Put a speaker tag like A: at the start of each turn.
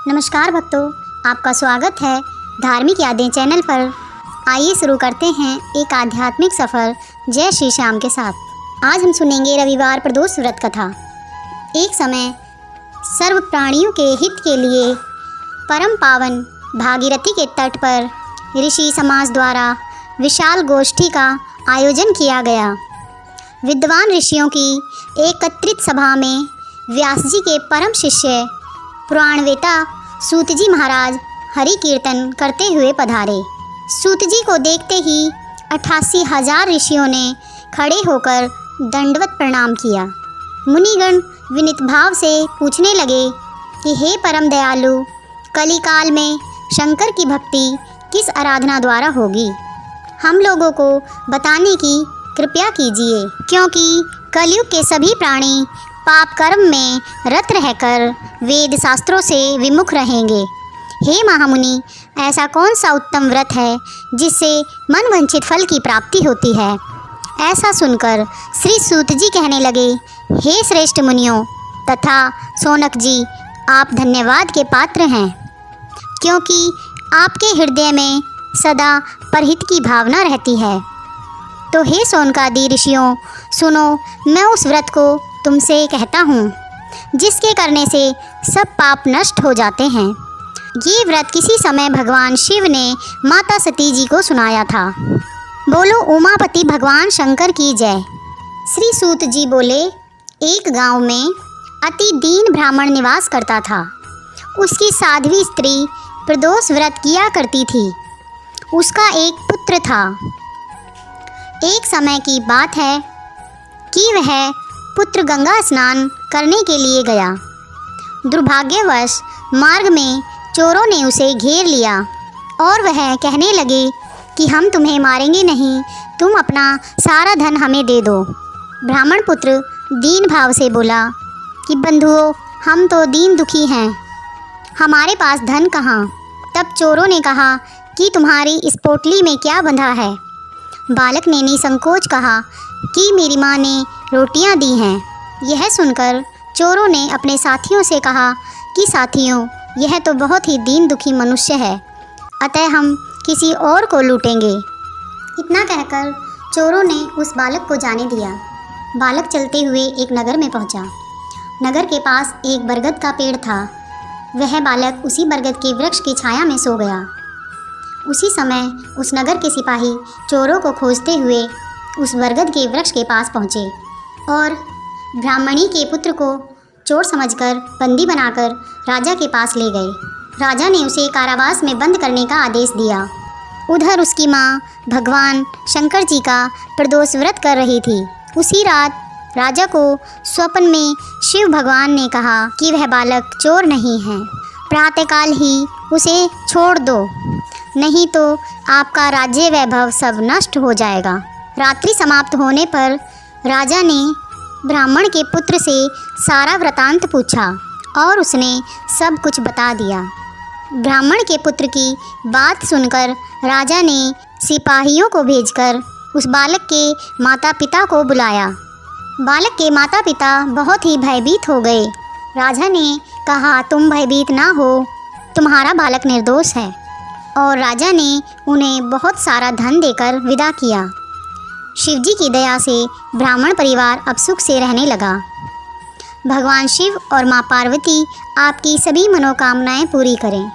A: नमस्कार भक्तों, आपका स्वागत है धार्मिक यादें चैनल पर। आइए शुरू करते हैं एक आध्यात्मिक सफ़र जय श्री श्याम के साथ। आज हम सुनेंगे रविवार प्रदोष व्रत कथा। एक समय सर्व प्राणियों के हित के लिए परम पावन भागीरथी के तट पर ऋषि समाज द्वारा विशाल गोष्ठी का आयोजन किया गया। विद्वान ऋषियों की एकत्रित सभा में व्यास जी के परम शिष्य पुराणवेता सूत जी महाराज हरि कीर्तन करते हुए पधारे। सूत जी को देखते ही 88,000 ऋषियों ने खड़े होकर दंडवत प्रणाम किया। मुनिगण विनीत भाव से पूछने लगे कि हे परम दयालु, कलिकाल में शंकर की भक्ति किस आराधना द्वारा होगी, हम लोगों को बताने की कृपया कीजिए, क्योंकि कलयुग के सभी प्राणी पाप कर्म में रत रहकर वेद शास्त्रों से विमुख रहेंगे। हे महामुनि, ऐसा कौन सा उत्तम व्रत है जिससे मन वांछित फल की प्राप्ति होती है। ऐसा सुनकर श्री सूत जी कहने लगे, हे श्रेष्ठ मुनियों तथा शौनक जी, आप धन्यवाद के पात्र हैं, क्योंकि आपके हृदय में सदा परहित की भावना रहती है। तो हे शौनकादि ऋषियों, सुनो, मैं उस व्रत को तुमसे कहता हूँ जिसके करने से सब पाप नष्ट हो जाते हैं। ये व्रत किसी समय भगवान शिव ने माता सती जी को सुनाया था। बोलो उमापति भगवान शंकर की जय। श्री सूत जी बोले, एक गांव में अति दीन ब्राह्मण निवास करता था। उसकी साध्वी स्त्री प्रदोष व्रत किया करती थी। उसका एक पुत्र था। एक समय की बात है कि वह पुत्र गंगा स्नान करने के लिए गया। दुर्भाग्यवश मार्ग में चोरों ने उसे घेर लिया और वह कहने लगे कि हम तुम्हें मारेंगे नहीं, तुम अपना सारा धन हमें दे दो। ब्राह्मण पुत्र दीन भाव से बोला कि बंधुओं, हम तो दीन दुखी हैं, हमारे पास धन कहाँ। तब चोरों ने कहा कि तुम्हारी इस पोटली में क्या बंधा है। बालक ने निसंकोच कहा कि मेरी माँ ने रोटियां दी हैं। यह सुनकर चोरों ने अपने साथियों से कहा कि साथियों, यह तो बहुत ही दीन दुखी मनुष्य है, अतः हम किसी और को लूटेंगे। इतना कहकर चोरों ने उस बालक को जाने दिया। बालक चलते हुए एक नगर में पहुंचा। नगर के पास एक बरगद का पेड़ था। वह बालक उसी बरगद के वृक्ष की छाया में सो गया। उसी समय उस नगर के सिपाही चोरों को खोजते हुए उस बरगद के वृक्ष के पास पहुँचे और ब्राह्मणी के पुत्र को चोर समझकर बंदी बनाकर राजा के पास ले गए। राजा ने उसे कारावास में बंद करने का आदेश दिया। उधर उसकी माँ भगवान शंकर जी का प्रदोष व्रत कर रही थी। उसी रात राजा को स्वप्न में शिव भगवान ने कहा कि वह बालक चोर नहीं है, प्रातःकाल ही उसे छोड़ दो, नहीं तो आपका राज्य वैभव सब नष्ट हो जाएगा। रात्रि समाप्त होने पर राजा ने ब्राह्मण के पुत्र से सारा वृतांत पूछा और उसने सब कुछ बता दिया। ब्राह्मण के पुत्र की बात सुनकर राजा ने सिपाहियों को भेजकर उस बालक के माता पिता को बुलाया। बालक के माता पिता बहुत ही भयभीत हो गए। राजा ने कहा, तुम भयभीत ना हो, तुम्हारा बालक निर्दोष है। और राजा ने उन्हें बहुत सारा धन देकर विदा किया। शिवजी की दया से ब्राह्मण परिवार अब सुख से रहने लगा। भगवान शिव और माँ पार्वती आपकी सभी मनोकामनाएं पूरी करें।